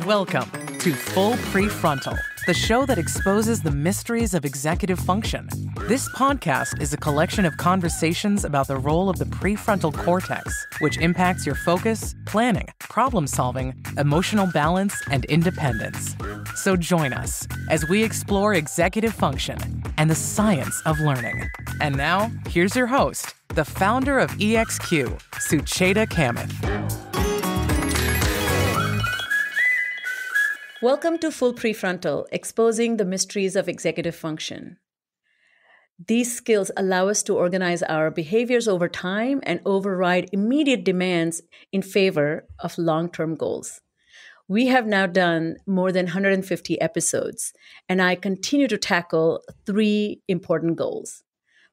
Welcome to Full Prefrontal, the show that exposes the mysteries of executive function. This podcast is a collection of conversations about the role of the prefrontal cortex, which impacts your focus, planning, problem-solving, emotional balance, and independence. So join us as we explore executive function and the science of learning. And now, here's your host, the founder of EXQ, Sucheta Kamath. Welcome to Full Prefrontal, exposing the mysteries of executive function. These skills allow us to organize our behaviors over time and override immediate demands in favor of long-term goals. We have now done more than 150 episodes, and I continue to tackle three important goals.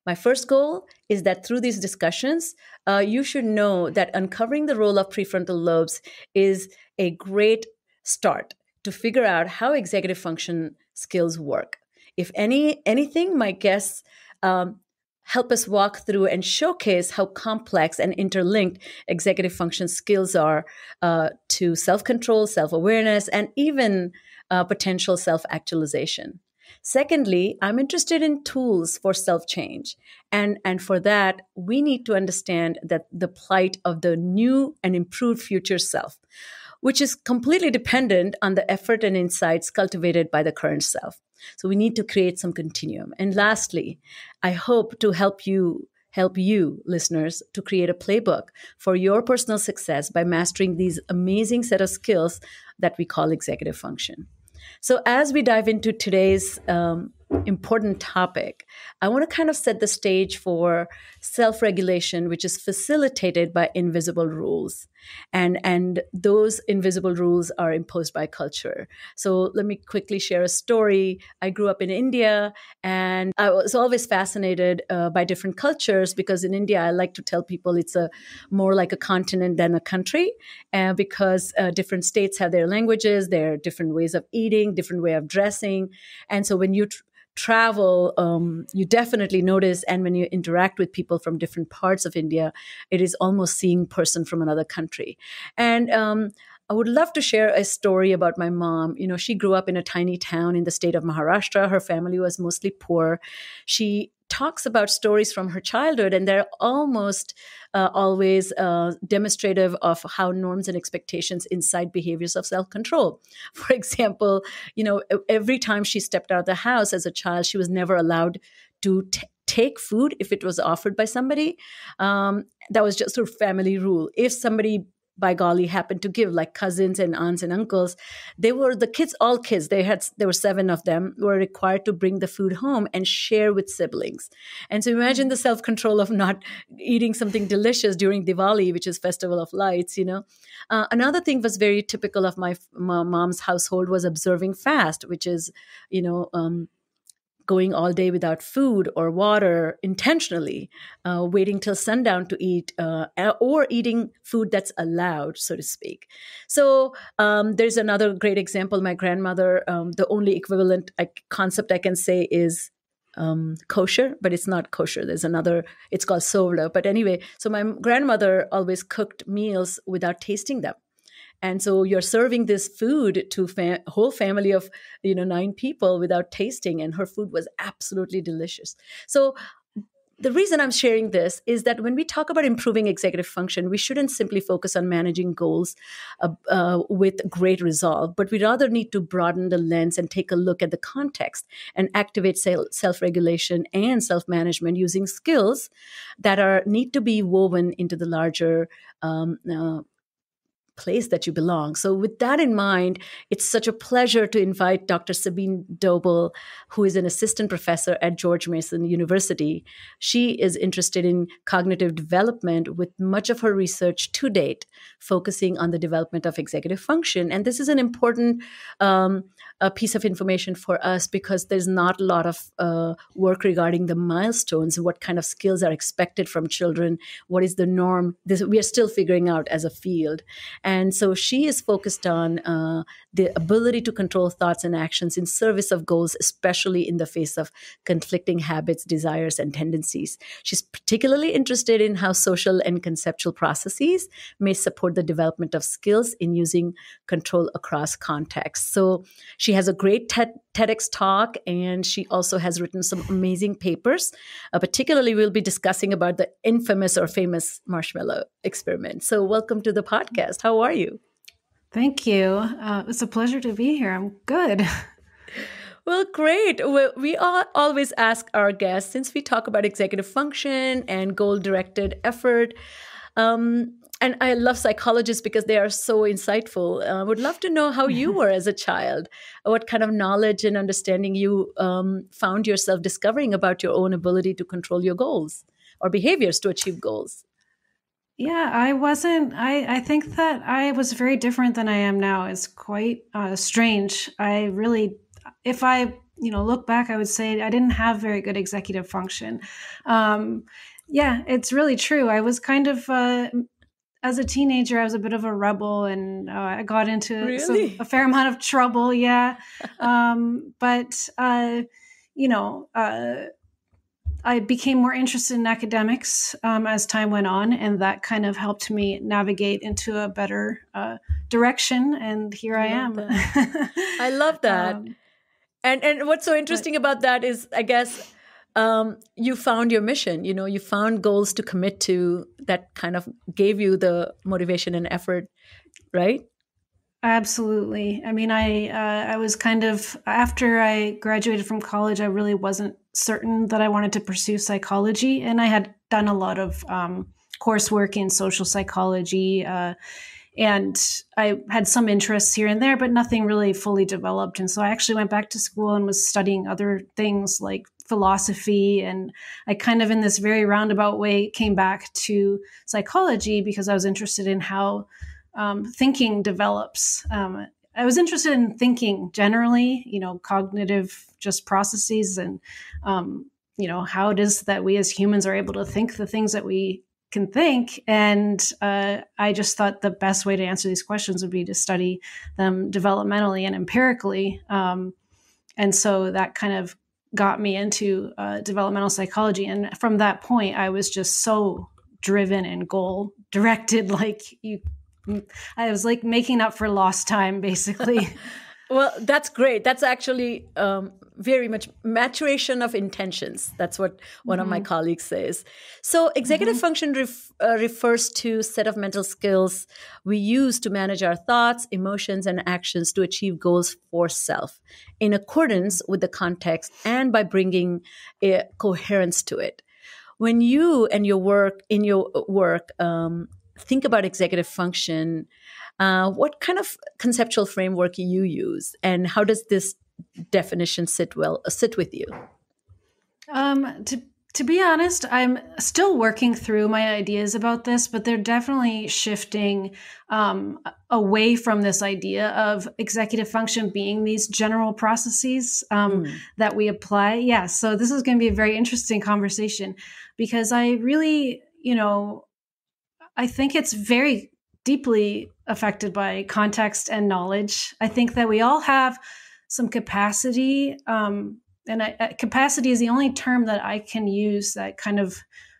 My first goal is that through these discussions, you should know that uncovering the role of prefrontal lobes is a great start to figure out how executive function skills work. If anything, my guests help us walk through and showcase how complex and interlinked executive function skills are to self-control, self-awareness, and even potential self-actualization. Secondly, I'm interested in tools for self-change. And for that, we need to understand that the plight of the new and improved future self, which is completely dependent on the effort and insights cultivated by the current self. So we need to create some continuum. And lastly, I hope to help you, listeners, to create a playbook for your personal success by mastering these amazing set of skills that we call executive function. So as we dive into today's important topic, I want to kind of set the stage for self-regulation, which is facilitated by invisible rules. And those invisible rules are imposed by culture. So let me quickly share a story. I grew up in India, and I was always fascinated by different cultures because in India, I like to tell people it's more like a continent than a country, because different states have their languages, their different ways of eating, different way of dressing. And so when you travel, you definitely notice, and when you interact with people from different parts of India, it is almost seeing a person from another country. And I would love to share a story about my mom. You know, she grew up in a tiny town in the state of Maharashtra. Her family was mostly poor. She talks about stories from her childhood, and they're almost always demonstrative of how norms and expectations incite behaviors of self-control. For example, you know, every time she stepped out of the house as a child, she was never allowed to take food if it was offered by somebody. That was just her family rule. If somebody, by golly, happened to give, like cousins and aunts and uncles, they were the kids, all kids, there were 7 of them, were required to bring the food home and share with siblings. And so imagine the self-control of not eating something delicious during Diwali, which is Festival of Lights, you know. Another thing was very typical of my mom's household was observing fast, which is, you know, going all day without food or water intentionally, waiting till sundown to eat, or eating food that's allowed, so to speak. So there's another great example. My grandmother, the only equivalent concept I can say is kosher, but it's not kosher. There's another, it's called sovla. But anyway, so my grandmother always cooked meals without tasting them. And so you're serving this food to whole family of 9 people without tasting, and her food was absolutely delicious. So the reason I'm sharing this is that when we talk about improving executive function, we shouldn't simply focus on managing goals with great resolve, but we rather need to broaden the lens and take a look at the context and activate self-regulation and self-management using skills that need to be woven into the larger place that you belong. So with that in mind, it's such a pleasure to invite Dr. Sabine Doebel, who is an assistant professor at George Mason University. She is interested in cognitive development, with much of her research to date focusing on the development of executive function. And this is an important piece of information for us because there's not a lot of work regarding the milestones, what kind of skills are expected from children, what is the norm. We are still figuring out as a field. And so she is focused on the ability to control thoughts and actions in service of goals, especially in the face of conflicting habits, desires, and tendencies. She's particularly interested in how social and conceptual processes may support the development of skills in using control across contexts. So she has a great TEDx talk, and she also has written some amazing papers. Particularly, we'll be discussing about the infamous or famous marshmallow experiment. So welcome to the podcast. How are you? Thank you. It's a pleasure to be here. I'm good. Well, great. We always ask our guests, since we talk about executive function and goal-directed effort, and I love psychologists because they are so insightful. I would love to know how you were as a child, what kind of knowledge and understanding you found yourself discovering about your own ability to control your goals or behaviors to achieve goals. Yeah, I think that I was very different than I am now. It's quite strange. If I look back, I would say I didn't have very good executive function. Yeah, it's really true. I was kind of, as a teenager, I was a bit of a rebel, and I got into a fair amount of trouble. Yeah. But I became more interested in academics as time went on, and that kind of helped me navigate into a better direction. And here I am. I love that. And what's so interesting about that is, I guess, you found your mission. You found goals to commit to that kind of gave you the motivation and effort, right? Absolutely. I mean, I was kind of, after I graduated from college, I really wasn't certain that I wanted to pursue psychology. And I had done a lot of coursework in social psychology, and I had some interests here and there, but nothing really fully developed. And so I actually went back to school and was studying other things like philosophy. And I kind of, in this very roundabout way, came back to psychology because I was interested in how thinking develops. I was interested in thinking generally, cognitive just processes, and, how it is that we as humans are able to think the things that we can think. And I just thought the best way to answer these questions would be to study them developmentally and empirically. And so that kind of got me into developmental psychology. And from that point, I was just so driven and goal directed, I was like making up for lost time, basically. Well, that's great. That's actually very much maturation of intentions. That's what one of my colleagues says. So executive function refers to a set of mental skills we use to manage our thoughts, emotions, and actions to achieve goals for self in accordance with the context and by bringing a coherence to it. When you and your work think about executive function, what kind of conceptual framework you use, and how does this definition sit with you? To be honest, I'm still working through my ideas about this, but they're definitely shifting away from this idea of executive function being these general processes that we apply. Yeah, so this is going to be a very interesting conversation because I really, I think it's very deeply affected by context and knowledge. I think that we all have some capacity, and capacity is the only term that I can use that kind of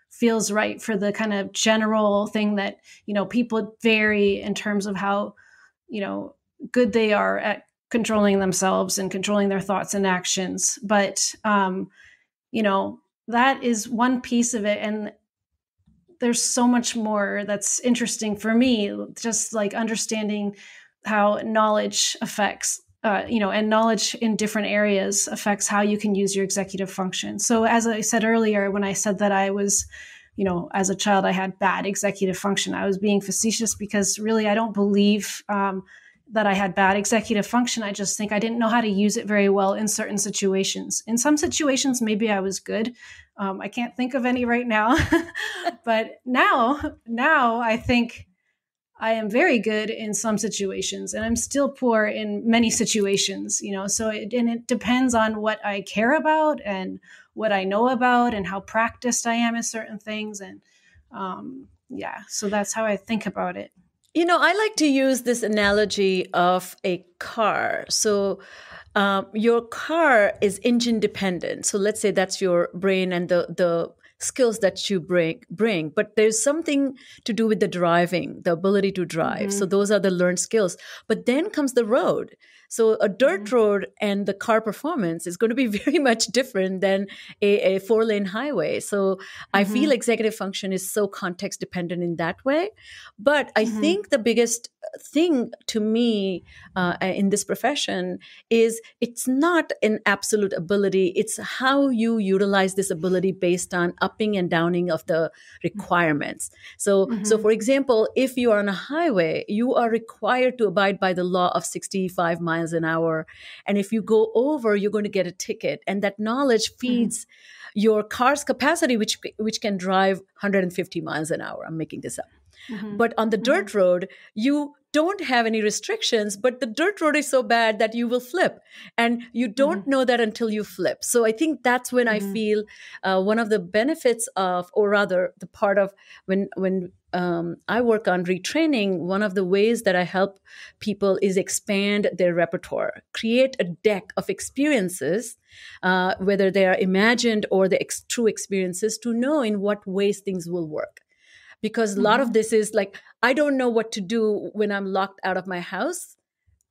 feels right for the kind of general thing that, people vary in terms of how, good they are at controlling themselves and controlling their thoughts and actions. But, that is one piece of it. And there's so much more that's interesting for me, just like understanding how knowledge affects, and knowledge in different areas affects how you can use your executive function. So as I said earlier, when I said that I was, as a child, I had bad executive function, I was being facetious because really, I don't believe that I had bad executive function. I just think I didn't know how to use it very well in certain situations. In some situations, maybe I was good. I can't think of any right now, but now I think I am very good in some situations, and I'm still poor in many situations, so it depends on what I care about and what I know about and how practiced I am in certain things. And so that's how I think about it. I like to use this analogy of a car. So your car is engine dependent. So let's say that's your brain and the skills that you bring, but there's something to do with the driving, the ability to drive. So those are the learned skills. But then comes the road. So a dirt road and the car performance is going to be very much different than a 4-lane highway. So I feel executive function is so context dependent in that way. But I think the biggest thing to me in this profession is it's not an absolute ability. It's how you utilize this ability based on upping and downing of the requirements. So for example, if you are on a highway, you are required to abide by the law of 65 miles an hour. And if you go over, you're going to get a ticket. And that knowledge feeds your car's capacity, which can drive 150 miles an hour. I'm making this up. But on the dirt road, you don't have any restrictions, but the dirt road is so bad that you will flip. And you don't know that until you flip. So I think that's when I feel one of the benefits of, or rather the part of when I work on retraining, one of the ways that I help people is expand their repertoire, create a deck of experiences, whether they are imagined or the true experiences, to know in what ways things will work. Because a lot of this is like, I don't know what to do when I'm locked out of my house.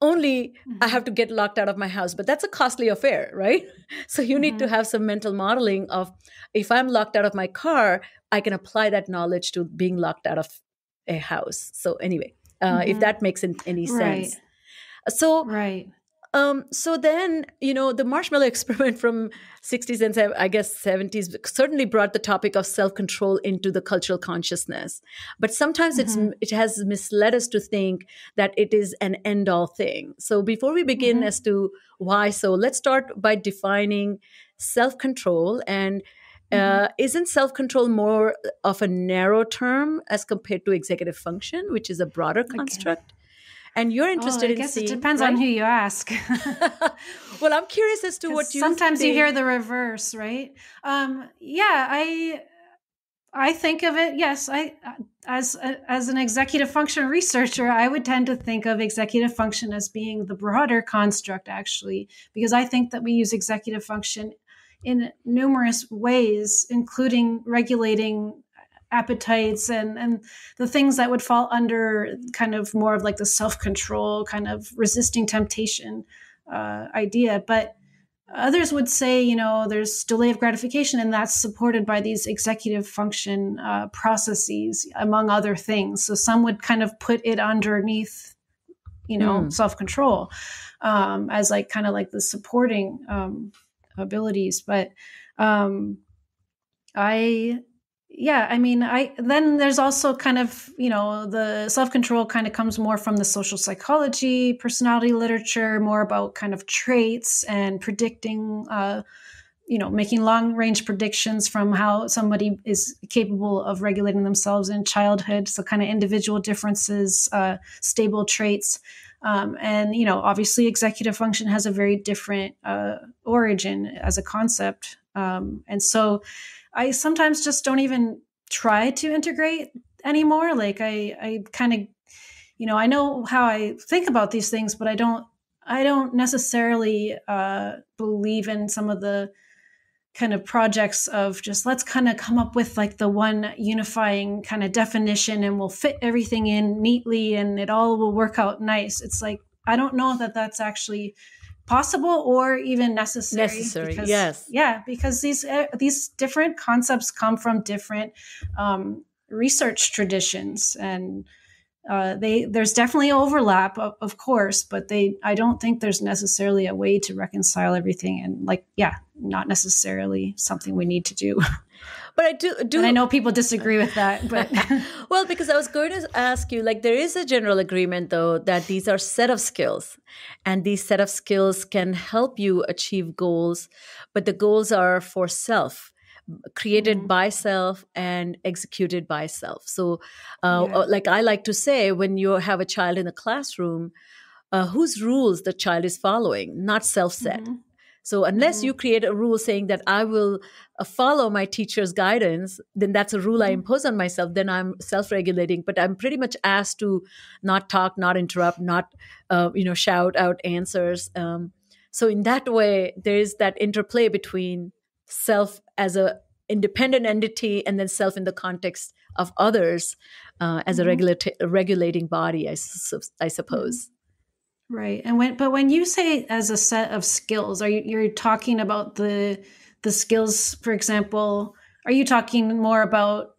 Only I have to get locked out of my house, but that's a costly affair, right? So you need to have some mental modeling of, if I'm locked out of my car, I can apply that knowledge to being locked out of a house. So anyway, if that makes any sense. So, so then, the marshmallow experiment from 60s and I guess 70s certainly brought the topic of self-control into the cultural consciousness. But sometimes it has misled us to think that it is an end-all thing. So before we begin as to why so, let's start by defining self-control. And isn't self-control more of a narrow term as compared to executive function, which is a broader construct? And you're interested in seeing... I guess it depends on who you ask. Well, I'm curious as to what you sometimes think. You hear the reverse, right? I think of it, yes, as an executive function researcher, I would tend to think of executive function as being the broader construct, actually, because I think that we use executive function in numerous ways, including regulating appetites and the things that would fall under kind of more of like the self-control, kind of resisting temptation idea. But others would say, there's delay of gratification, and that's supported by these executive function processes, among other things. So some would kind of put it underneath, self-control as like kind of like the supporting abilities. But then there's also kind of, the self-control kind of comes more from the social psychology, personality literature, more about kind of traits and predicting, making long-range predictions from how somebody is capable of regulating themselves in childhood. So kind of individual differences, stable traits. And obviously executive function has a very different origin as a concept. And so I sometimes just don't even try to integrate anymore. Like I kind of, I know how I think about these things, but I don't necessarily believe in some of the kind of projects of just, let's kind of come up with like the one unifying kind of definition and we'll fit everything in neatly and it all will work out nice. It's like, I don't know that that's actually possible or even necessary. Because, yes. Yeah, because these different concepts come from different research traditions, and there's definitely overlap, of course, but I don't think there's necessarily a way to reconcile everything, and not necessarily something we need to do. But I do. And I know people disagree with that, but well, because I was going to ask you, like, there is a general agreement, though, that these are set of skills, and these set of skills can help you achieve goals, but the goals are for self, created by self and executed by self. So, like I like to say, when you have a child in a classroom, whose rules the child is following, not self-set. So unless you create a rule saying that I will follow my teacher's guidance, then that's a rule I impose on myself. Then I'm self-regulating, but I'm pretty much asked to not talk, not interrupt, not shout out answers. So in that way, there is that interplay between self as a independent entity and then self in the context of others as a regulating body, I suppose. Right. And when you say as a set of skills, you're talking about the skills, for example, are you talking more about,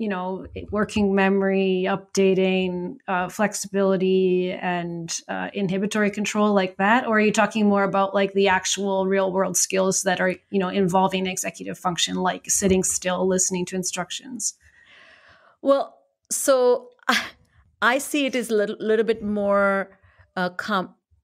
working memory, updating, flexibility, and inhibitory control like that? Or are you talking more about like the actual real world skills that are, involving executive function, like sitting still, listening to instructions? Well, so I see it as a little bit more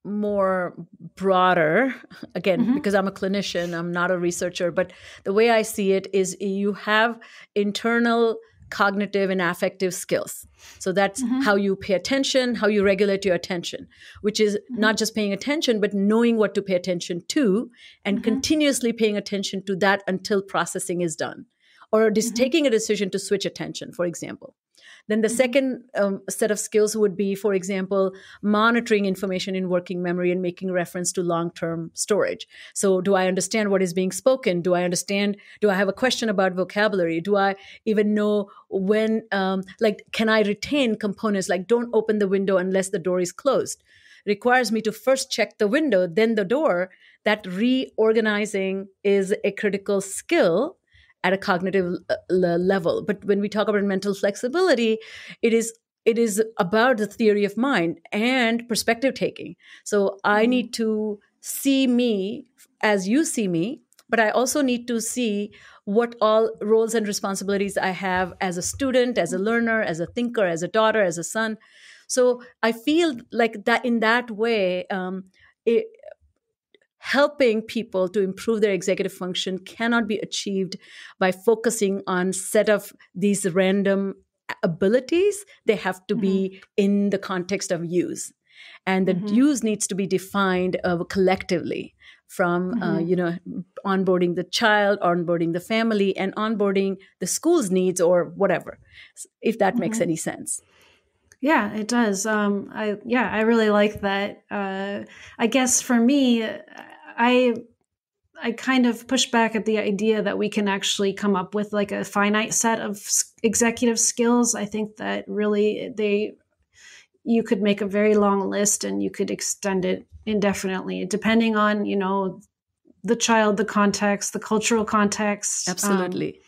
more broader, again, because I'm a clinician, I'm not a researcher, but the way I see it is you have internal cognitive and affective skills. So that's how you pay attention, how you regulate your attention, which is not just paying attention, but knowing what to pay attention to and continuously paying attention to that until processing is done, or just taking a decision to switch attention, for example. Then the second set of skills would be, for example, monitoring information in working memory and making reference to long-term storage. So do I understand what is being spoken? Do I have a question about vocabulary? Do I even know when, can I retain components like don't open the window unless the door is closed? It requires me to first check the window, then the door. That reorganizing is a critical skill at a cognitive level. But when we talk about mental flexibility, it is about the theory of mind and perspective taking. So I need to see me as you see me, but I also need to see what all roles and responsibilities I have as a student, as a learner, as a thinker, as a daughter, as a son. So I feel like that in that way, helping people to improve their executive function cannot be achieved by focusing on set of these random abilities. They have to be in the context of use. And the use needs to be defined collectively from, onboarding the child, onboarding the family, and onboarding the school's needs or whatever, if that makes any sense. Yeah, it does. I really like that. I guess for me, I kind of push back at the idea that we can actually come up with like a finite set of executive skills. I think that really you could make a very long list and you could extend it indefinitely, depending on, the child, the context, the cultural context. Absolutely.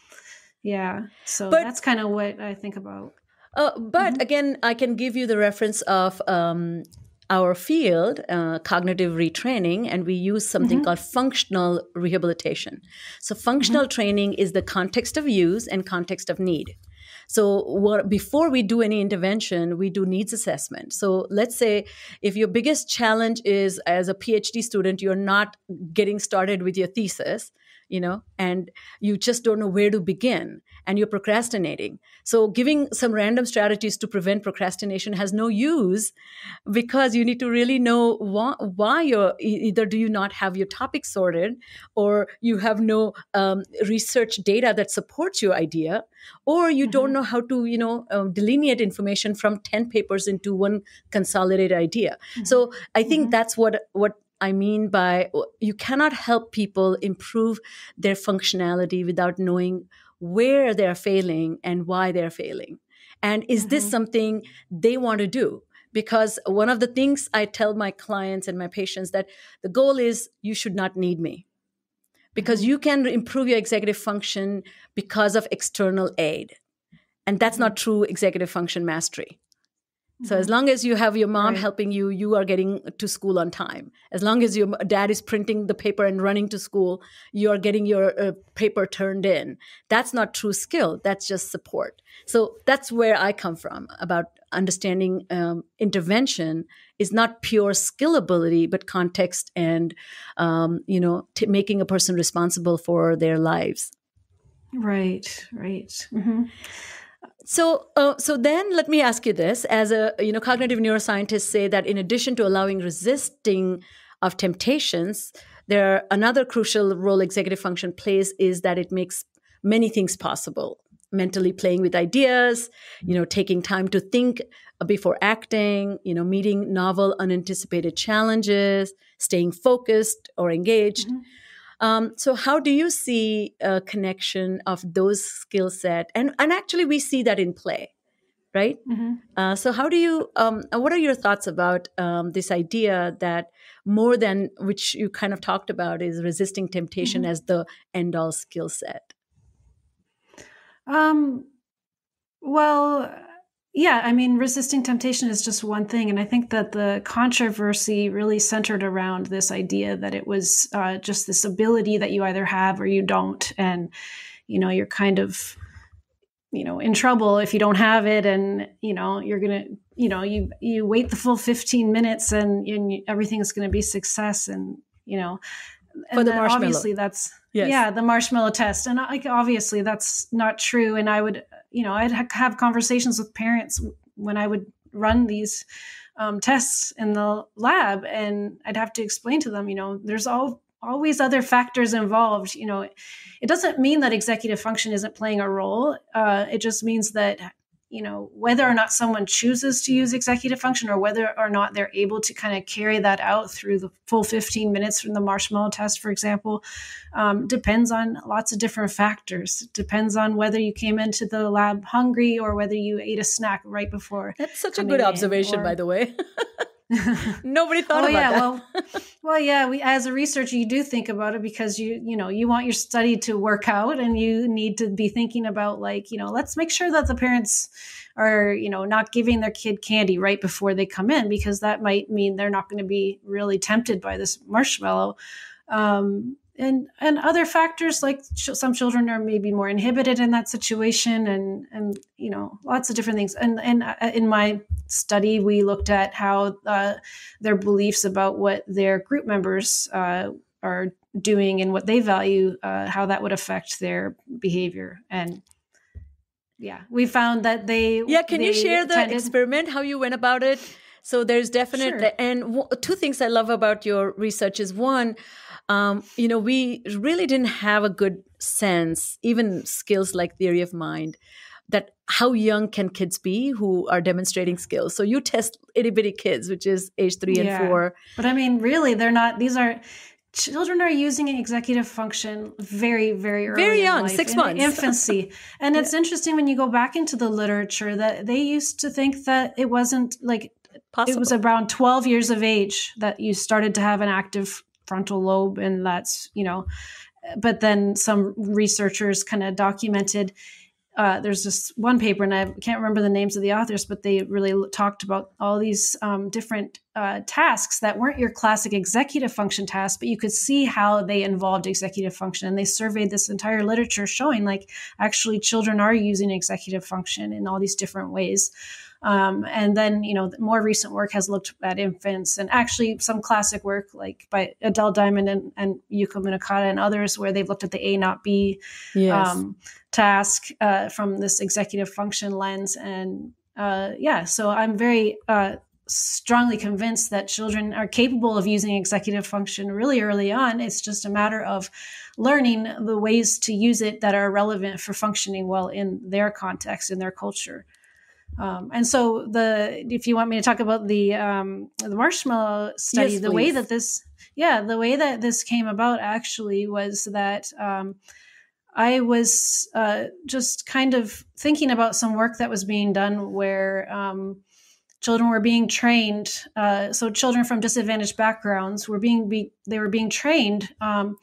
So that's kind of what I think about. But again, I can give you the reference of our field, cognitive retraining, and we use something called functional rehabilitation. So functional training is the context of use and context of need. So before we do any intervention, we do needs assessment. So let's say if your biggest challenge is as a PhD student, you're not getting started with your thesis, and you just don't know where to begin and you're procrastinating. So giving some random strategies to prevent procrastination has no use because you need to really know why you're either do you not have your topic sorted or you have no research data that supports your idea, or you don't know how to, delineate information from 10 papers into one consolidated idea. So I think that's what I mean by you cannot help people improve their functionality without knowing where they're failing and why they're failing. And is this something they want to do? Because one of the things I tell my clients and my patients that the goal is you should not need me because you can improve your executive function because of external aid. And that's not true executive function mastery. So as long as you have your mom helping you, you are getting to school on time. As long as your dad is printing the paper and running to school, you are getting your paper turned in. That's not true skill. That's just support. So that's where I come from about understanding intervention is not pure skill ability, but context and, making a person responsible for their lives. Right. So then let me ask you this. As a, cognitive neuroscientists say that in addition to allowing resisting of temptations, Another crucial role executive function plays is that it makes many things possible. Mentally playing with ideas, taking time to think before acting, meeting novel, unanticipated challenges, staying focused or engaged. So how do you see a connection of those skill set? And actually we see that in play, right? So how do you, what are your thoughts about this idea that more than, which you kind of talked about, is resisting temptation as the end-all skill set? Well, yeah, I mean, resisting temptation is just one thing. And I think that the controversy really centered around this idea that it was just this ability that you either have or you don't. And, you're kind of, in trouble if you don't have it. And, you're going to, you wait the full 15 minutes and everything's going to be success. And, For the marshmallow. Obviously that's, the marshmallow test. And obviously that's not true. And I would, I'd have conversations with parents when I would run these tests in the lab, and I'd have to explain to them, there's always other factors involved. It doesn't mean that executive function isn't playing a role. It just means that, whether or not someone chooses to use executive function or whether or not they're able to kind of carry that out through the full 15 minutes from the marshmallow test, for example, depends on lots of different factors. Depends on whether you came into the lab hungry or whether you ate a snack right before. That's such a good observation, by the way. Nobody thought about that. Well, yeah. We, as a researcher, you do think about it because you want your study to work out, and you need to be thinking about let's make sure that the parents are not giving their kid candy right before they come in, because that might mean they're not going to be really tempted by this marshmallow. And other factors, like some children are maybe more inhibited in that situation, and lots of different things. And in my study, we looked at how their beliefs about what their group members are doing and what they value, how that would affect their behavior. And we found that they. Yeah, can you share the experiment, how you went about it? So there's definitely, Sure. And two things I love about your research is one, we really didn't have a good sense, even skills like theory of mind, that how young can kids be who are demonstrating skills. So you test itty bitty kids, which is age 3 and 4. But I mean, really, they're not, children are using an executive function very, very early. Very young, in life, 6 months. Infancy. And it's interesting when you go back into the literature that they used to think that it wasn't possible. It was around 12 years of age that you started to have an active frontal lobe. And that's, but then some researchers kind of documented, there's this one paper, and I can't remember the names of the authors, but they really talked about all these different tasks that weren't your classic executive function tasks, but you could see how they involved executive function. And they surveyed this entire literature showing actually children are using executive function in all these different ways. And then, more recent work has looked at infants, and actually some classic work like by Adele Diamond and Yuko Munakata and others, where they've looked at the A not B task from this executive function lens. And so I'm very strongly convinced that children are capable of using executive function really early on. It's just a matter of learning the ways to use it that are relevant for functioning well in their context, in their culture. And so if you want me to talk about the marshmallow study, yes, the way that this came about actually was that I was just kind of thinking about some work that was being done where children were being trained. So children from disadvantaged backgrounds were being trained on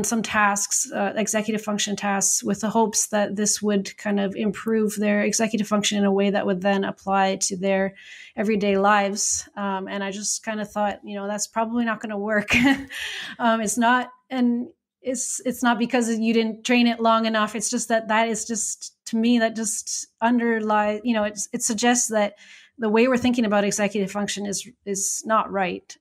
some tasks, executive function tasks, with the hopes that this would kind of improve their executive function in a way that would then apply to their everyday lives. And I just kind of thought, that's probably not going to work. It's not, and it's not because you didn't train it long enough. It's just that is just, to me, that just underlies, it suggests that the way we're thinking about executive function is not right.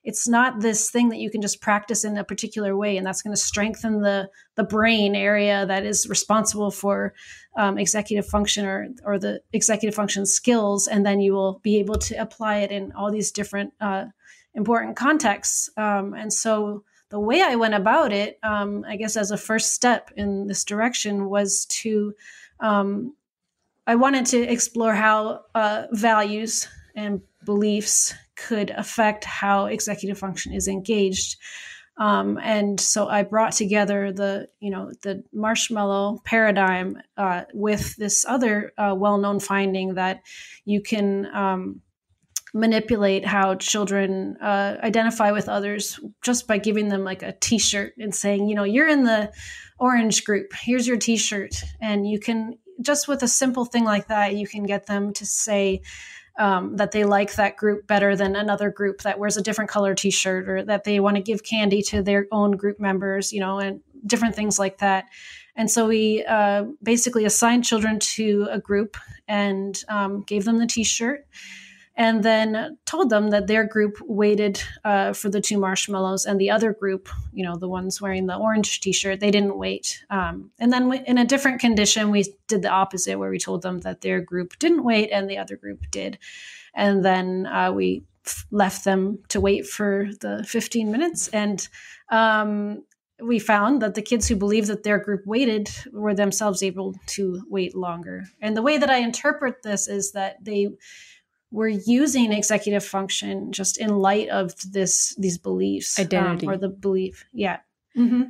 It's not this thing that you can just practice in a particular way, and that's going to strengthen the brain area that is responsible for executive function or the executive function skills, and then you will be able to apply it in all these different important contexts. And so the way I went about it, I guess as a first step in this direction, was to, I wanted to explore how values and beliefs could affect how executive function is engaged. And so I brought together the marshmallow paradigm with this other well-known finding that you can manipulate how children identify with others just by giving them like a t-shirt and saying, you're in the orange group, here's your t-shirt. And you can, just with a simple thing like that, you can get them to say that they like that group better than another group that wears a different color t-shirt, or that they want to give candy to their own group members, and different things like that. And so we basically assigned children to a group and gave them the t-shirt, and then told them that their group waited for the 2 marshmallows, and the other group, the ones wearing the orange t-shirt, they didn't wait. And then in a different condition, we did the opposite, where we told them that their group didn't wait and the other group did. And then we left them to wait for the 15 minutes. And we found that the kids who believed that their group waited were themselves able to wait longer. And the way that I interpret this is that they we're using executive function just in light of these beliefs, identity, or the belief. Yeah. Mm-hmm.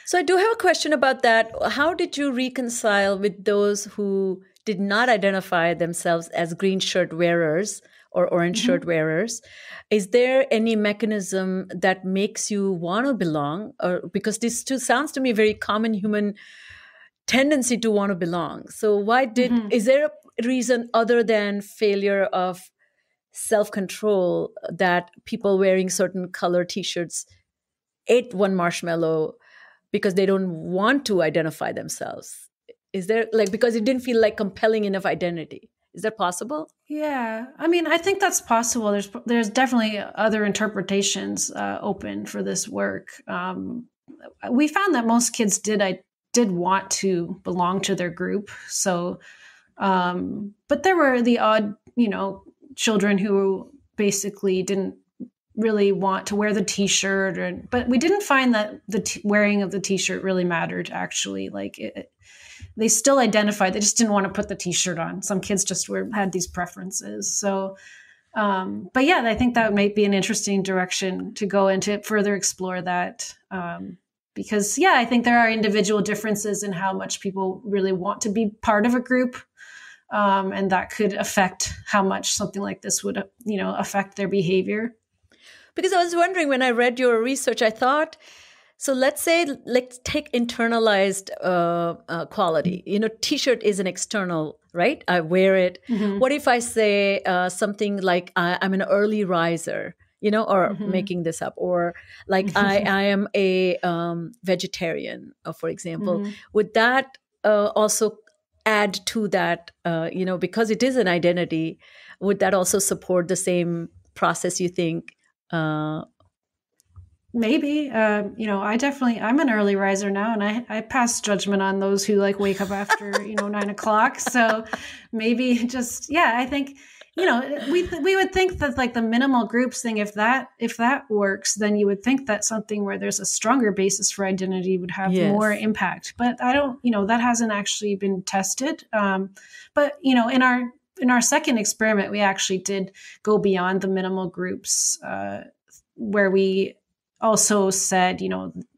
So I do have a question about that. How did you reconcile with those who did not identify themselves as green shirt wearers or orange shirt wearers? Is there any mechanism that makes you want to belong? Or because this too sounds to me very common human tendency to want to belong. So is there a reason other than failure of self-control that people wearing certain color t-shirts ate one marshmallow because they don't want to identify themselves? Is there because it didn't feel like compelling enough identity? Is that possible? Yeah. I mean, I think that's possible. There's definitely other interpretations open for this work. We found that most kids did want to belong to their group. So, but there were the odd, children who basically didn't really want to wear the t-shirt, but we didn't find that the wearing of the t-shirt really mattered, actually. They still identified, they just didn't want to put the t-shirt on. Some kids just had these preferences. So, but yeah, I think that might be an interesting direction to go into, further explore that. Because I think there are individual differences in how much people really want to be part of a group. And that could affect how much something like this would, affect their behavior. Because I was wondering, when I read your research, I thought, so let's take internalized quality. T-shirt is an external, right? I wear it. Mm-hmm. What if I say something like, I'm an early riser, or making this up, or I am a vegetarian, for example. Mm-hmm. Would that also add to that, because it is an identity, would that also support the same process, you think? Maybe. I'm an early riser now, and I pass judgment on those who wake up after 9:00. So maybe I think we would think that the minimal groups thing, if that works, then you would think that something where there's a stronger basis for identity would have more impact. But I don't, that hasn't actually been tested. But in our second experiment, we actually did go beyond the minimal groups, where we also said,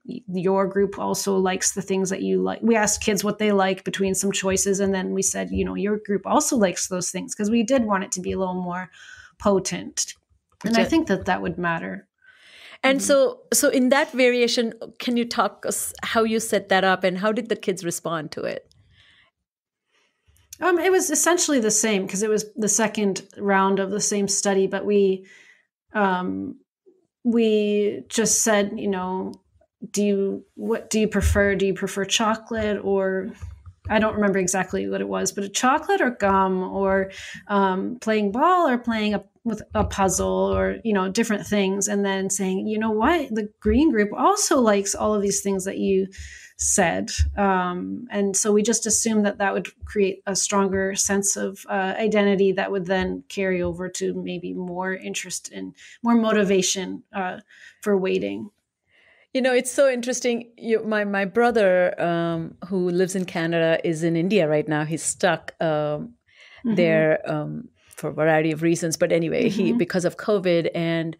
your group also likes the things that you like. We asked kids what they like between some choices. And then we said, your group also likes those things, because we did want it to be a little more potent. And I think that would matter. And so in that variation, can you talk us how you set that up and how did the kids respond to it? It was essentially the same, because it was the second round of the same study, but we just said, what do you prefer? Do you prefer chocolate or I don't remember exactly what it was, but a chocolate or gum or playing ball or playing with a puzzle or, different things. And then saying, you know what, the green group also likes all of these things that you said. And so we just assumed that would create a stronger sense of identity that would then carry over to maybe more interest and more motivation for waiting. It's so interesting. My brother, who lives in Canada, is in India right now. He's stuck there for a variety of reasons. But anyway, because of COVID, and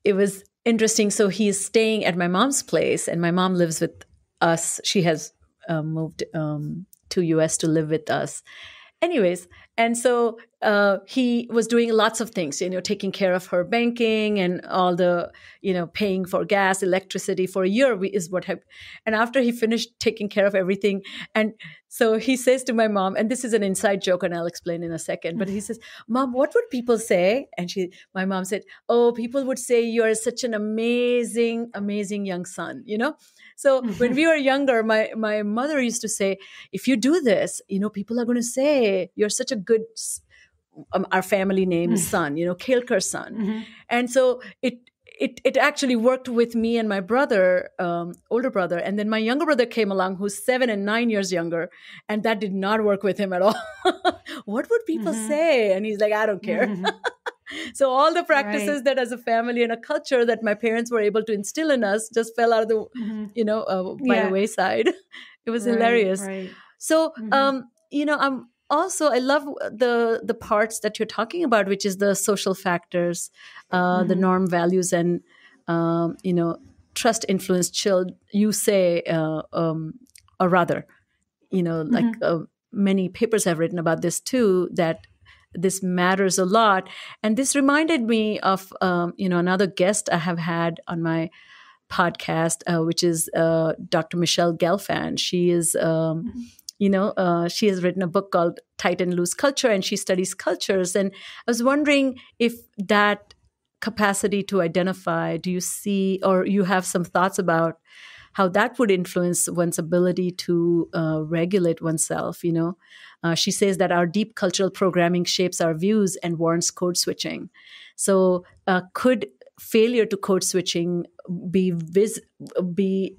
it was interesting. So he's staying at my mom's place, and my mom lives with us. She has moved to US to live with us. Anyways, and so he was doing lots of things, taking care of her banking and all the, paying for gas, electricity for a year is what happened. And after he finished taking care of everything, and so he says to my mom, and this is an inside joke and I'll explain in a second, but he says, Mom, what would people say? And my mom said, oh, people would say you're such an amazing, amazing young son, So when we were younger, my mother used to say, if you do this, people are going to say you're such a good, our family name is son, Kelker's son. And so it actually worked with me and my brother, older brother. And then my younger brother came along, who's 7 and 9 years younger. And that did not work with him at all. What would people say? And he's like, I don't care. So all the practices that as a family and a culture that my parents were able to instill in us just fell out of the, by the wayside. It was hilarious. Right. So, I love the parts that you're talking about, which is the social factors, the norm, values, and, trust influence children, you say, or rather, like many papers have written about this too, that this matters a lot. And this reminded me of, another guest I have had on my podcast, which is Dr. Michelle Gelfand. She is, she has written a book called Tight and Loose Culture, and she studies cultures. And I was wondering if that capacity to identify, do you see, or you have some thoughts about how that would influence one's ability to regulate oneself, She says that our deep cultural programming shapes our views and warrants code switching. So could failure to code switching be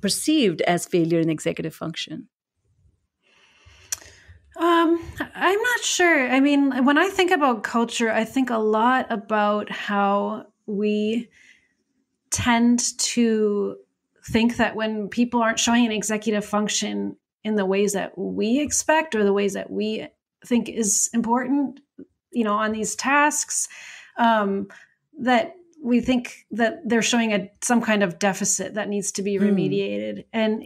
perceived as failure in executive function? I'm not sure. I mean, when I think about culture, I think a lot about how we tend to think that when people aren't showing an executive function in the ways that we expect or the ways that we think is important, on these tasks, that we think that they're showing some kind of deficit that needs to be remediated. And,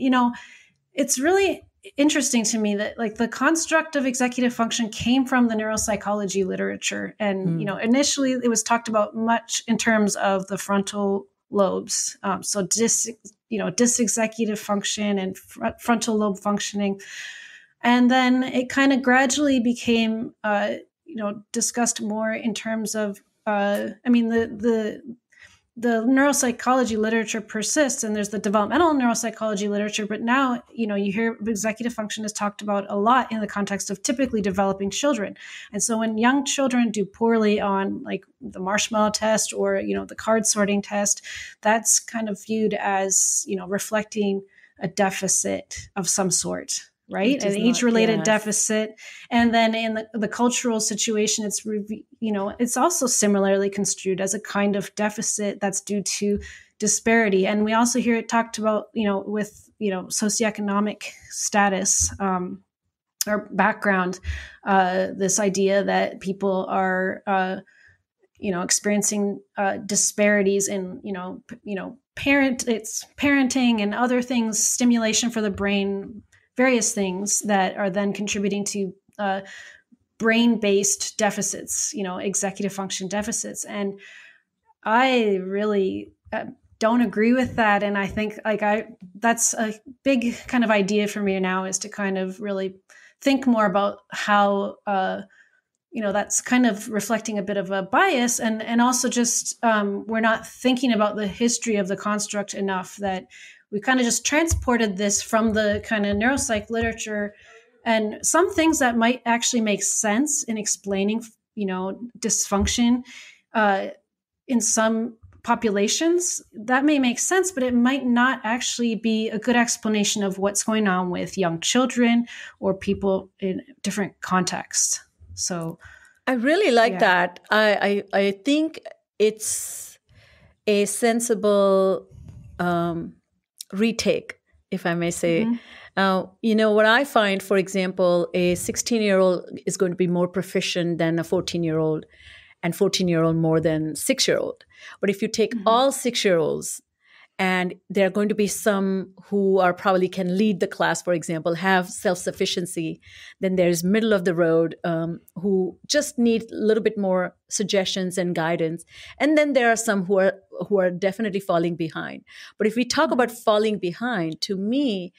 it's really interesting to me that like the construct of executive function came from the neuropsychology literature. And, initially it was talked about much in terms of the frontal lobes. So dysexecutive function and frontal lobe functioning. And then it kind of gradually became, discussed more in terms of, the neuropsychology literature persists, and there's the developmental neuropsychology literature. But now, you hear executive function is talked about a lot in the context of typically developing children. And so when young children do poorly on like the Marshmallow test or, the card sorting test, that's kind of viewed as, reflecting a deficit of some sort. Right? An age-related deficit. And then in the cultural situation, it's also similarly construed as a kind of deficit that's due to disparity. And we also hear it talked about, with, socioeconomic status or background, this idea that people are, experiencing disparities in, parenting and other things, stimulation for the brain, various things that are then contributing to brain-based deficits, executive function deficits. And I really don't agree with that. And I think that's a big kind of idea for me now, is to kind of really think more about how, that's kind of reflecting a bit of a bias, and also just we're not thinking about the history of the construct enough, that we kind of just transported this from the kind of neuropsych literature And some things that might actually make sense in explaining, dysfunction in some populations, that may make sense, but it might not actually be a good explanation of what's going on with young children or people in different contexts. So I really like that. I think it's a sensible retake, if I may say. What I find, for example, a 16-year-old is going to be more proficient than a 14-year-old, and 14-year-old more than 6-year-old. But if you take all 6-year-olds, and there are going to be some who are probably can lead the class, for example, have self-sufficiency. Then there's middle of the road who just need a little bit more suggestions and guidance. And then there are some who are definitely falling behind. But if we talk about falling behind, to me,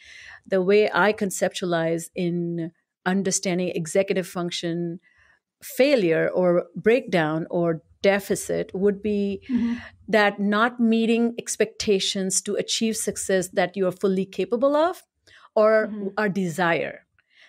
the way I conceptualize in understanding executive function failure or breakdown or deficit would be that not meeting expectations to achieve success that you are fully capable of or our desire.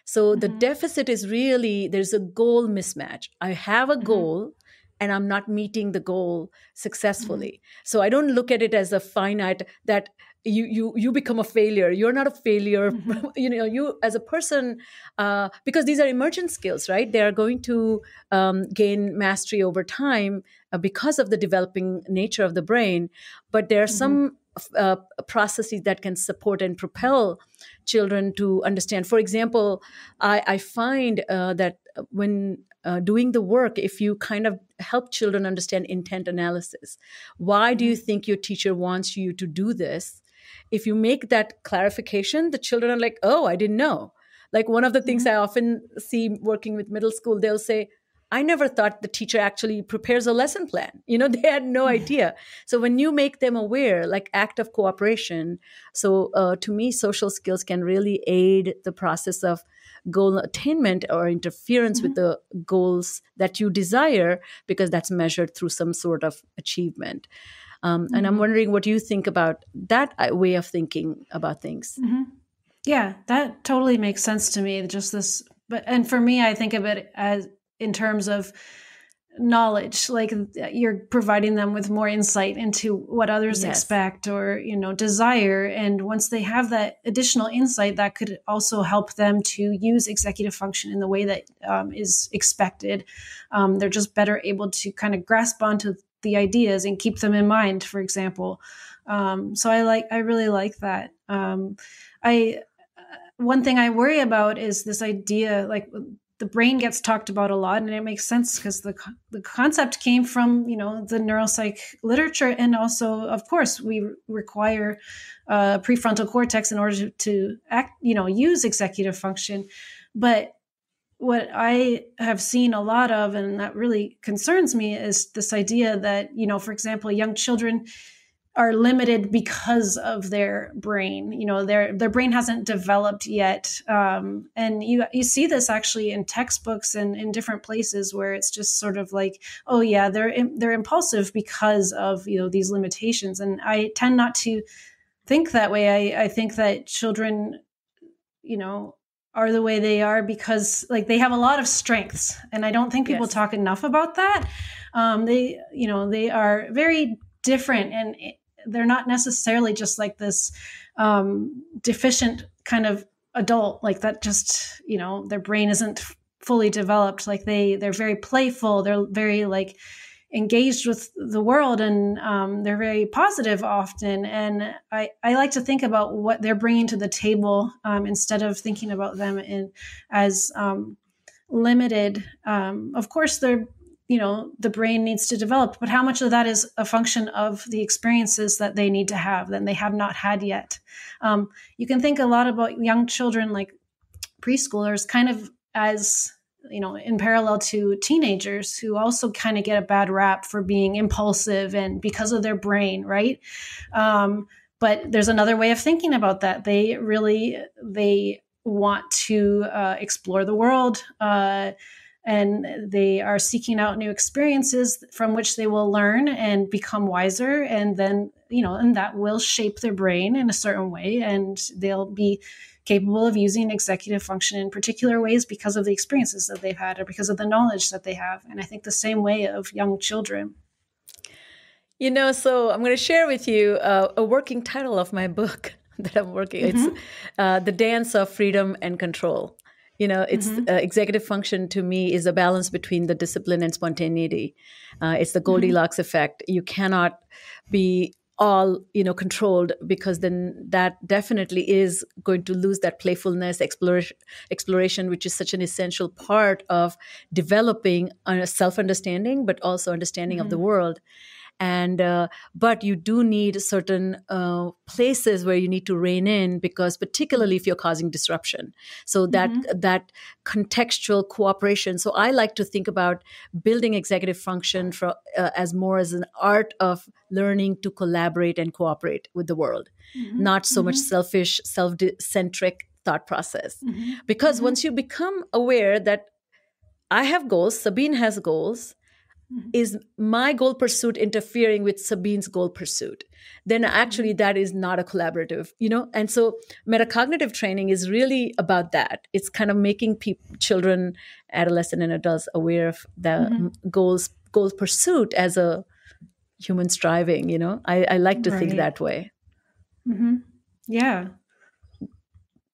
So the deficit is really, there's a goal mismatch. I have a goal and I'm not meeting the goal successfully. So I don't look at it as a finite that you become a failure. You're not a failure. You as a person, because these are emergent skills, right? They are going to gain mastery over time because of the developing nature of the brain. But there are some processes that can support and propel children to understand. For example, I find that when doing the work, if you kind of help children understand intent analysis, why do you think your teacher wants you to do this? If you make that clarification, the children are like, oh, I didn't know. Like one of the things I often see working with middle school, they'll say, I never thought the teacher actually prepares a lesson plan. They had no idea. So when you make them aware, like act of cooperation, so to me, social skills can really aid the process of goal attainment or interference with the goals that you desire, because that's measured through some sort of achievement. And I'm wondering what you think about that way of thinking about things. Yeah, that totally makes sense to me. Just this, and for me, I think of it as in terms of knowledge, like you're providing them with more insight into what others expect or, desire. And once they have that additional insight, that could also help them to use executive function in the way that is expected. They're just better able to kind of grasp onto the ideas and keep them in mind, for example. So I really like that. One thing I worry about is this idea, like the brain gets talked about a lot, and it makes sense because the concept came from, the neuropsych literature. And also, of course, we require prefrontal cortex in order to act, use executive function. But what I have seen a lot of, and that really concerns me, is this idea that, for example, young children are limited because of their brain. Their brain hasn't developed yet. And you see this actually in textbooks and in different places where it's just sort of like, oh yeah, they're impulsive because of, these limitations. And I tend not to think that way. I think that children, are the way they are because like they have a lot of strengths. And I don't think people talk enough about that. They are very different, and they're not necessarily just like this deficient kind of adult, like that just, their brain isn't fully developed. Like they're very playful. They're very like engaged with the world, and they're very positive often. And I like to think about what they're bringing to the table instead of thinking about them as limited. Of course, they're the brain needs to develop, but how much of that is a function of the experiences that they need to have that they have not had yet? You can think a lot about young children, like preschoolers, kind of as, in parallel to teenagers who also kind of get a bad rap for being impulsive and because of their brain, right? But there's another way of thinking about that. They want to explore the world, and they are seeking out new experiences from which they will learn and become wiser. And then, and that will shape their brain in a certain way. And they'll be capable of using executive function in particular ways because of the experiences that they've had or because of the knowledge that they have. And I think the same way of young children. So I'm going to share with you a working title of my book that I'm working. It's The Dance of Freedom and Control. It's executive function to me is a balance between the discipline and spontaneity. It's the Goldilocks effect. You cannot be all, controlled, because then that definitely is going to lose that playfulness, exploration, which is such an essential part of developing a self-understanding, but also understanding of the world. And but you do need certain places where you need to rein in, because particularly if you're causing disruption. So that contextual cooperation. So I like to think about building executive function as more as an art of learning to collaborate and cooperate with the world, not so much selfish, self-centric thought process. Because once you become aware that I have goals, Sabine has goals, is my goal pursuit interfering with Sabine's goal pursuit, then actually that is not a collaborative, And so metacognitive training is really about that. It's kind of making children, adolescents, and adults aware of the goal pursuit as a human striving, I like to think that way. Yeah.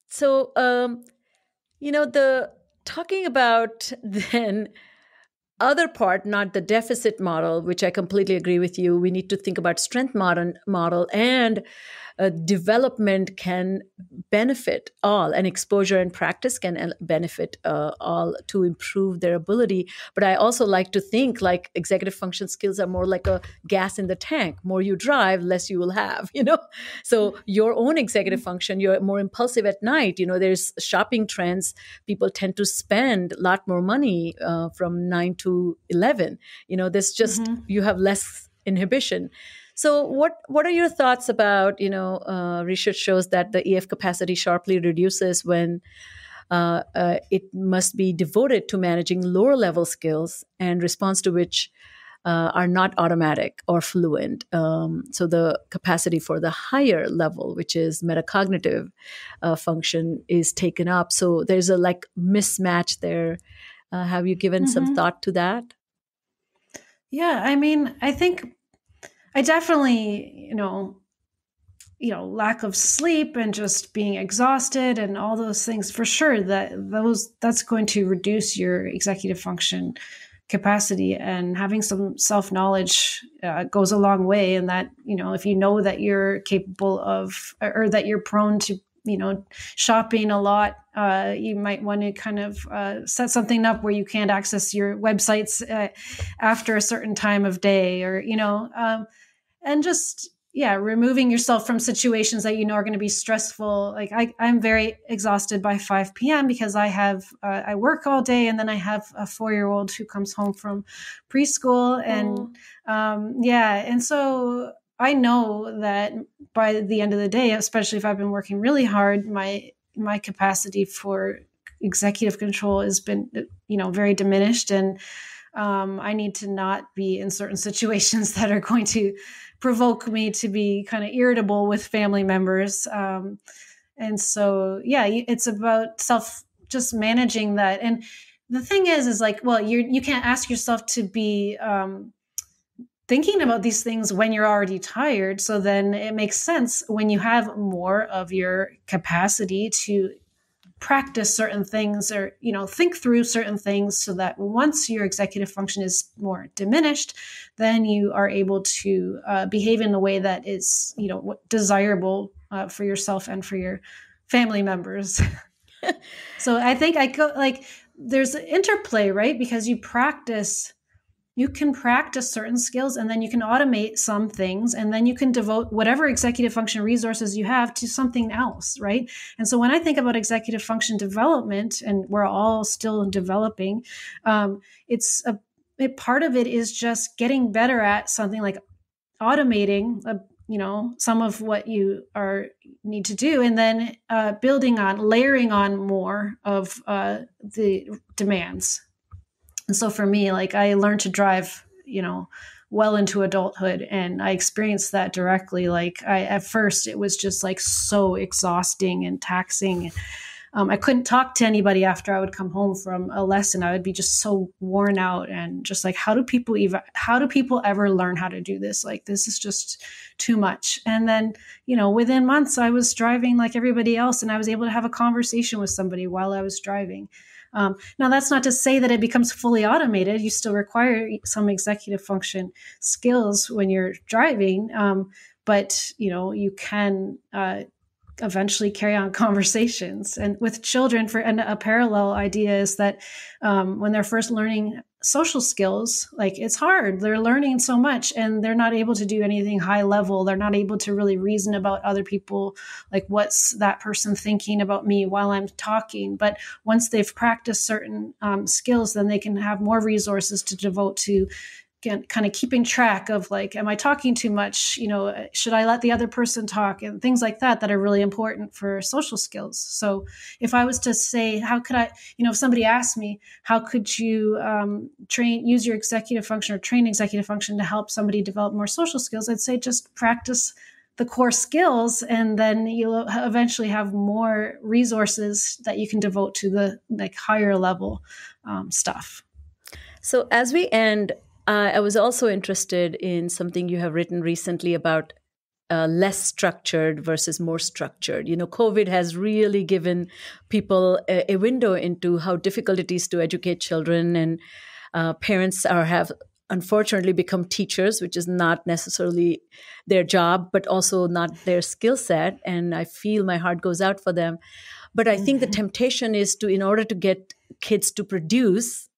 So, the talking about then other part, not the deficit model, which I completely agree with you. We need to think about strength model, and development can benefit all, and exposure and practice can benefit all to improve their ability. But I also like to think like executive function skills are more like a gas in the tank. More you drive, less you will have, So your own executive function, you're more impulsive at night. There's shopping trends. People tend to spend a lot more money from 9 to 11. There's just, you have less inhibition. So what are your thoughts about, research shows that the EF capacity sharply reduces when it must be devoted to managing lower level skills, and response to which are not automatic or fluent. So the capacity for the higher level, which is metacognitive function, is taken up. So there's a mismatch there. Have you given some thought to that? Yeah, I think I definitely, lack of sleep and just being exhausted and all those things, for sure, that's going to reduce your executive function capacity, and having some self-knowledge goes a long way. And that, if you know that you're capable of, or that you're prone to, shopping a lot, you might want to kind of set something up where you can't access your websites after a certain time of day, or, and just, removing yourself from situations that are going to be stressful. Like I'm very exhausted by 5 p.m. because I work all day, and then I have a 4-year-old who comes home from preschool, and and so I know that by the end of the day, especially if I've been working really hard, my capacity for executive control has been, very diminished, and I need to not be in certain situations that are going to provoke me to be kind of irritable with family members. And so, it's about just managing that. And the thing is you can't ask yourself to be thinking about these things when you're already tired. So then it makes sense when you have more of your capacity to practice certain things, or, think through certain things, so that once your executive function is more diminished, then you are able to behave in a way that is, desirable for yourself and for your family members. So I think there's an interplay, right? Because you can practice certain skills, and then you can automate some things, and then you can devote whatever executive function resources you have to something else, right? And so when I think about executive function development, and we're all still developing, part of it is just getting better at something like automating, some of what you need to do, and then layering on more of the demands. And so for me, I learned to drive, well into adulthood. And I experienced that directly. Like at first it was just like so exhausting and taxing. I couldn't talk to anybody after I would come home from a lesson. I would be just so worn out and just like, how do people ever learn how to do this? Like, this is just too much. And then, within months I was driving like everybody else, and I was able to have a conversation with somebody while I was driving. Now, that's not to say that it becomes fully automated. You still require some executive function skills when you're driving. But, you can eventually carry on conversations. And with children, a parallel idea is that when they're first learning social skills, like it's hard. They're learning so much and they're not able to do anything high level. They're not able to really reason about other people, like what's that person thinking about me while I'm talking. But once they've practiced certain skills, then they can have more resources to devote to kind of keeping track of like, am I talking too much? Should I let the other person talk, and things like that are really important for social skills. So if I was to say, how could I, if somebody asked me, how could you use your executive function or train executive function to help somebody develop more social skills? I'd say just practice the core skills, and then you'll eventually have more resources that you can devote to the like higher level stuff. So as we end, I was also interested in something you have written recently about less structured versus more structured. COVID has really given people a window into how difficult it is to educate children, and parents have unfortunately become teachers, which is not necessarily their job, but also not their skill set. And I feel my heart goes out for them. But I think the temptation is in order to get kids to produce,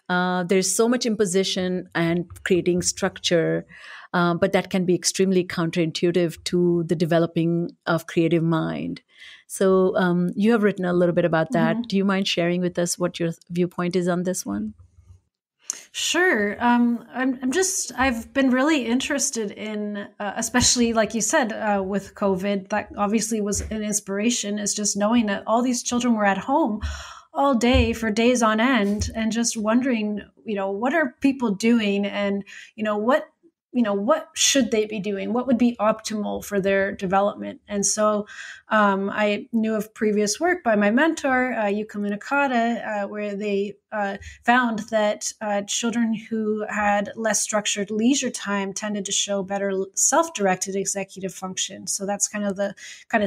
there's so much imposition and creating structure, but that can be extremely counterintuitive to the developing of creative mind. So you have written a little bit about that. Mm-hmm. Do you mind sharing with us what your viewpoint is on this one? Sure. I've been really interested in, especially like you said, with COVID, that obviously was an inspiration, is just knowing that all these children were at home all day for days on end, and just wondering, what are people doing, and, what should they be doing? What would be optimal for their development? And so I knew of previous work by my mentor, Yuka Munakata, where they found that children who had less structured leisure time tended to show better self-directed executive function. So that's kind of the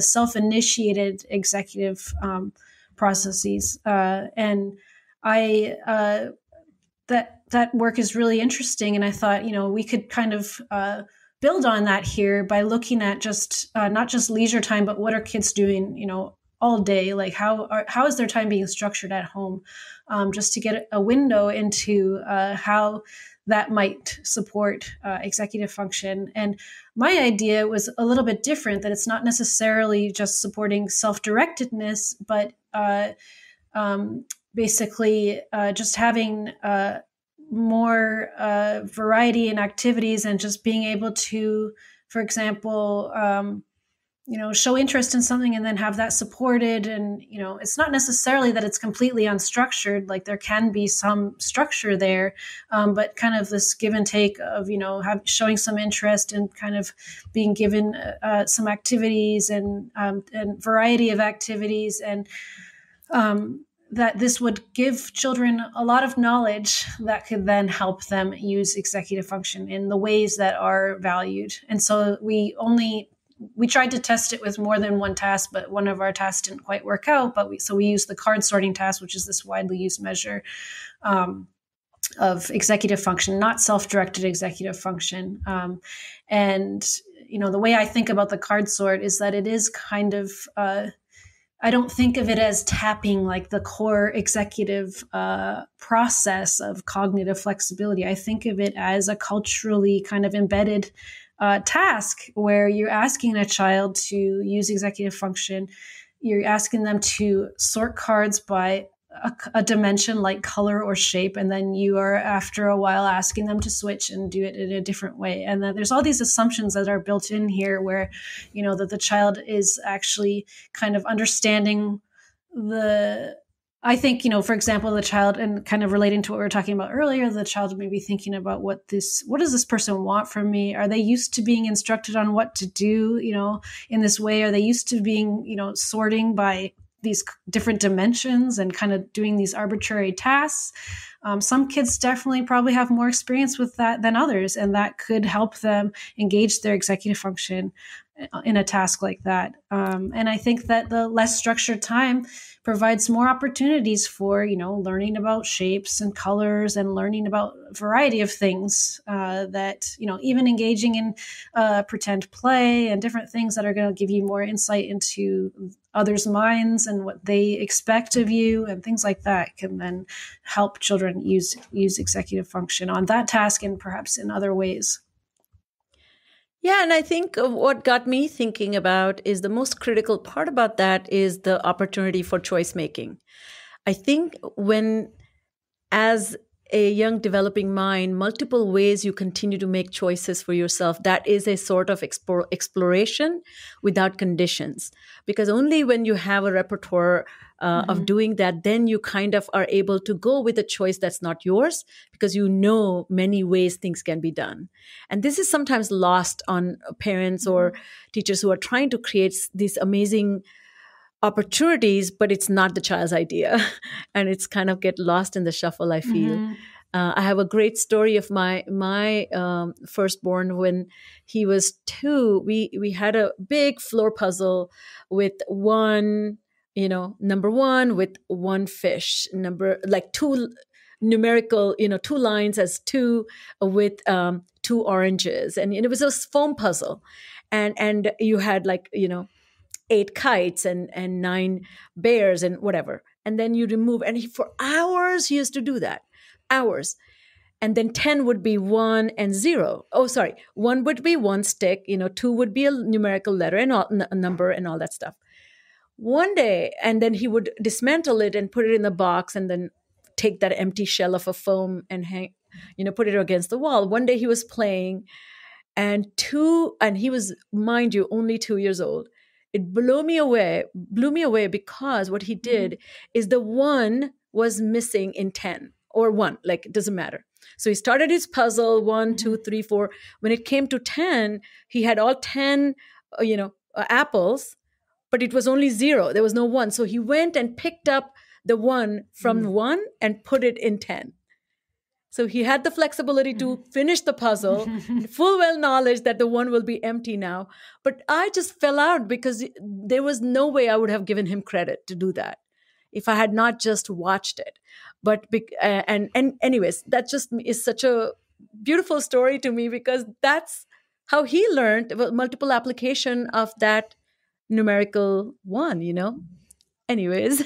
self-initiated executive processes. And I that work is really interesting. And I thought, we could kind of build on that here by looking at just not just leisure time, but what are kids doing, all day? Like how is their time being structured at home? Just to get a window into how that might support executive function. And my idea was a little bit different, that it's not necessarily just supporting self-directedness, but basically just having more variety in activities, and just being able to, for example, show interest in something and then have that supported. And, it's not necessarily that it's completely unstructured, like there can be some structure there, but kind of this give and take of, showing some interest and kind of being given some activities and variety of activities, and that this would give children a lot of knowledge that could then help them use executive function in the ways that are valued. And so we tried to test it with more than one task, but one of our tasks didn't quite work out. But we used the card sorting task, which is this widely used measure of executive function, not self-directed executive function. And the way I think about the card sort is that it is kind of I don't think of it as tapping like the core executive process of cognitive flexibility. I think of it as a culturally kind of embedded task where you're asking a child to use executive function. You're asking them to sort cards by a dimension like color or shape, and then you are after a while asking them to switch and do it in a different way. And then there's all these assumptions that are built in here where, that the child is actually kind of understanding the I think, for example, the child, and kind of relating to what we were talking about earlier, the child may be thinking about what does this person want from me? Are they used to being instructed on what to do, in this way? Are they used to being, sorting by these different dimensions and kind of doing these arbitrary tasks? Some kids definitely probably have more experience with that than others, and that could help them engage their executive function in a task like that. And I think that the less structured time provides more opportunities for, learning about shapes and colors and learning about a variety of things that, even engaging in pretend play and different things that are going to give you more insight into others' minds and what they expect of you and things like that can then help children use executive function on that task and perhaps in other ways. Yeah, and I think what got me thinking about is the most critical part about that is the opportunity for choice making. I think when, as a young developing mind, multiple ways you continue to make choices for yourself, that is a sort of exploration without conditions. Because only when you have a repertoire of doing that, then you kind of are able to go with a choice that's not yours, because you know many ways things can be done. And this is sometimes lost on parents or teachers who are trying to create these amazing opportunities, but it's not the child's idea. And it's kind of get lost in the shuffle, I feel. I have a great story of my firstborn. When he was 2, we had a big floor puzzle with number 1 with one fish, number like 2 numerical, 2 lines as 2 with 2 oranges. And it was a foam puzzle. And you had 8 kites and 9 bears and whatever. And then you remove, and for hours he used to do that, hours. And then 10 would be 1 and 0. Oh, sorry. 1 would be 1 stick, 2 would be a numerical letter and a number and all that stuff. One day, and then he would dismantle it and put it in the box and then take that empty shell of a foam and hang, put it against the wall. One day he was playing and he was, mind you, only 2 years old. It blew me away because what he did is the 1 was missing in 10 or 1, like it doesn't matter. So he started his puzzle 1, 2, 3, 4. When it came to 10, he had all 10, apples, but it was only 0. There was no 1. So he went and picked up the 1 from 1 and put it in 10. So he had the flexibility to finish the puzzle, full well knowledge that the 1 will be empty now. But I just fell out because there was no way I would have given him credit to do that if I had not just watched it. But and anyways, that just is such a beautiful story to me, because that's how he learned multiple application of that numerical 1. Anyways.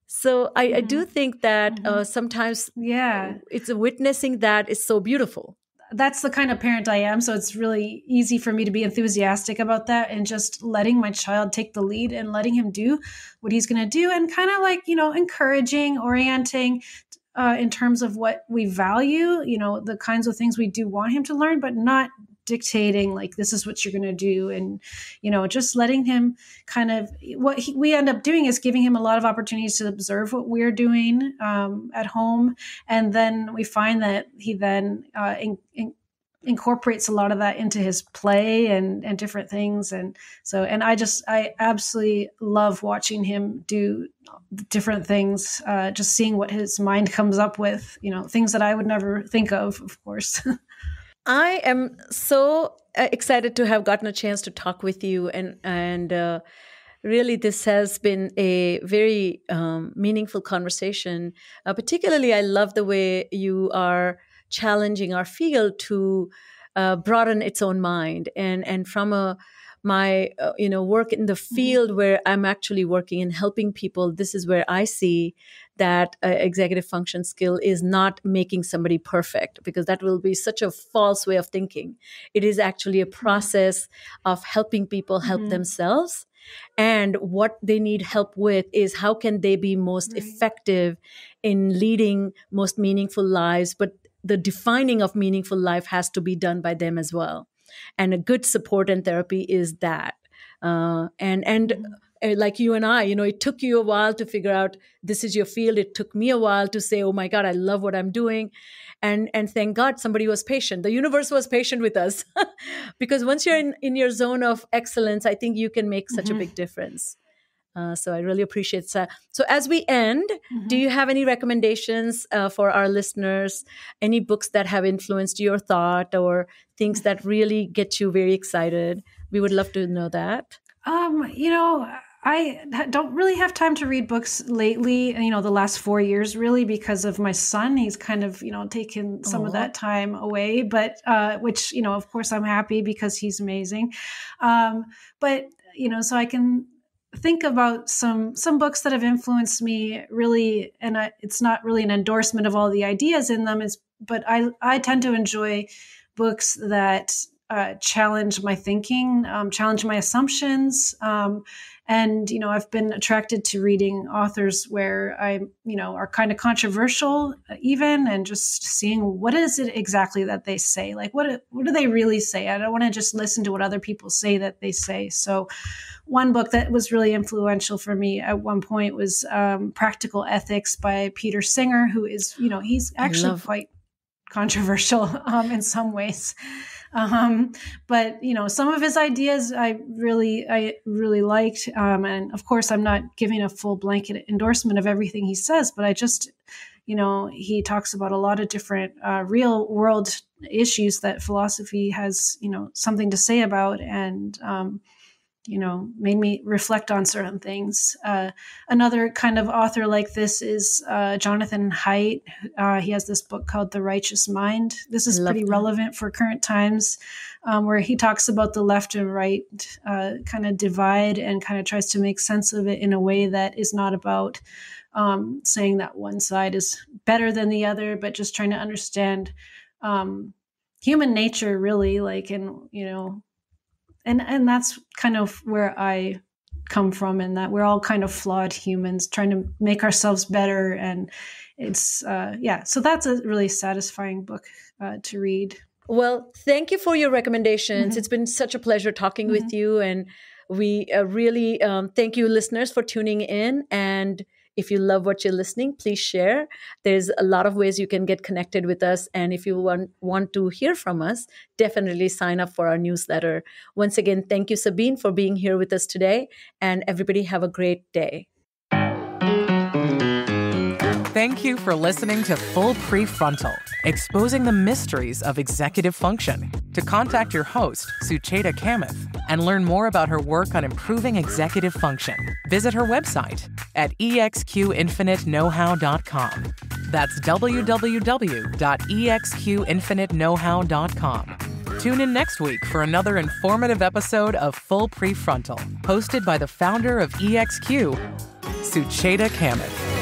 So I do think that sometimes it's a witnessing that is so beautiful. That's the kind of parent I am. So it's really easy for me to be enthusiastic about that and just letting my child take the lead and letting him do what he's going to do, and kind of encouraging, orienting in terms of what we value, the kinds of things we do want him to learn, but not dictating this is what you're going to do. And just letting him kind of, we end up doing is giving him a lot of opportunities to observe what we're doing at home, and then we find that he then incorporates a lot of that into his play and different things. And so, and I absolutely love watching him do different things, just seeing what his mind comes up with, things that I would never think of course. I am so excited to have gotten a chance to talk with you, and really this has been a very meaningful conversation. Particularly, I love the way you are challenging our field to broaden its own mind, and from my work in the field where I'm actually working and helping people, this is where I see that executive function skill is not making somebody perfect, because that will be such a false way of thinking. It is actually a process of helping people help themselves. And what they need help with is how can they be most effective in leading most meaningful lives. But the defining of meaningful life has to be done by them as well. And a good support and therapy is that. And like you and I, it took you a while to figure out this is your field. It took me a while to say, oh my God, I love what I'm doing. And thank God somebody was patient. The universe was patient with us because once you're in your zone of excellence, I think you can make such a big difference. So I really appreciate that. So as we end, do you have any recommendations for our listeners? Any books that have influenced your thought or things that really get you very excited? We would love to know that. I don't really have time to read books lately, the last 4 years really because of my son. He's kind of, taken some of that time away, but which, of course I'm happy because he's amazing. But, so I can think about some books that have influenced me really, and it's not really an endorsement of all the ideas in them, but I tend to enjoy books that challenge my thinking, challenge my assumptions. And, I've been attracted to reading authors where are kind of controversial even, and just seeing what is it exactly that they say? Like, what do they really say? I don't want to just listen to what other people say that they say. So one book that was really influential for me at one point was Practical Ethics by Peter Singer, who is, he's actually quite controversial in some ways. But some of his ideas I really liked. And of course I'm not giving a full blanket endorsement of everything he says, but I just, he talks about a lot of different real world issues that philosophy has, something to say about, and made me reflect on certain things. Another kind of author like this is Jonathan Haidt. He has this book called The Righteous Mind. This is pretty relevant for current times, where he talks about the left and right kind of divide and kind of tries to make sense of it in a way that is not about saying that one side is better than the other, but just trying to understand human nature really, and that's kind of where I come from, and that we're all kind of flawed humans trying to make ourselves better. And it's, so that's a really satisfying book to read. Well, thank you for your recommendations. It's been such a pleasure talking with you. And we really thank you, listeners, for tuning in. And if you love what you're listening, please share. There's a lot of ways you can get connected with us. And if you want to hear from us, definitely sign up for our newsletter. Once again, thank you, Sabine, for being here with us today. And everybody have a great day. Thank you for listening to Full Prefrontal, exposing the mysteries of executive function. To contact your host, Sucheta Kamath, and learn more about her work on improving executive function, visit her website at exqinfiniteknowhow.com. That's www.exqinfiniteknowhow.com. Tune in next week for another informative episode of Full Prefrontal, hosted by the founder of EXQ, Sucheta Kamath.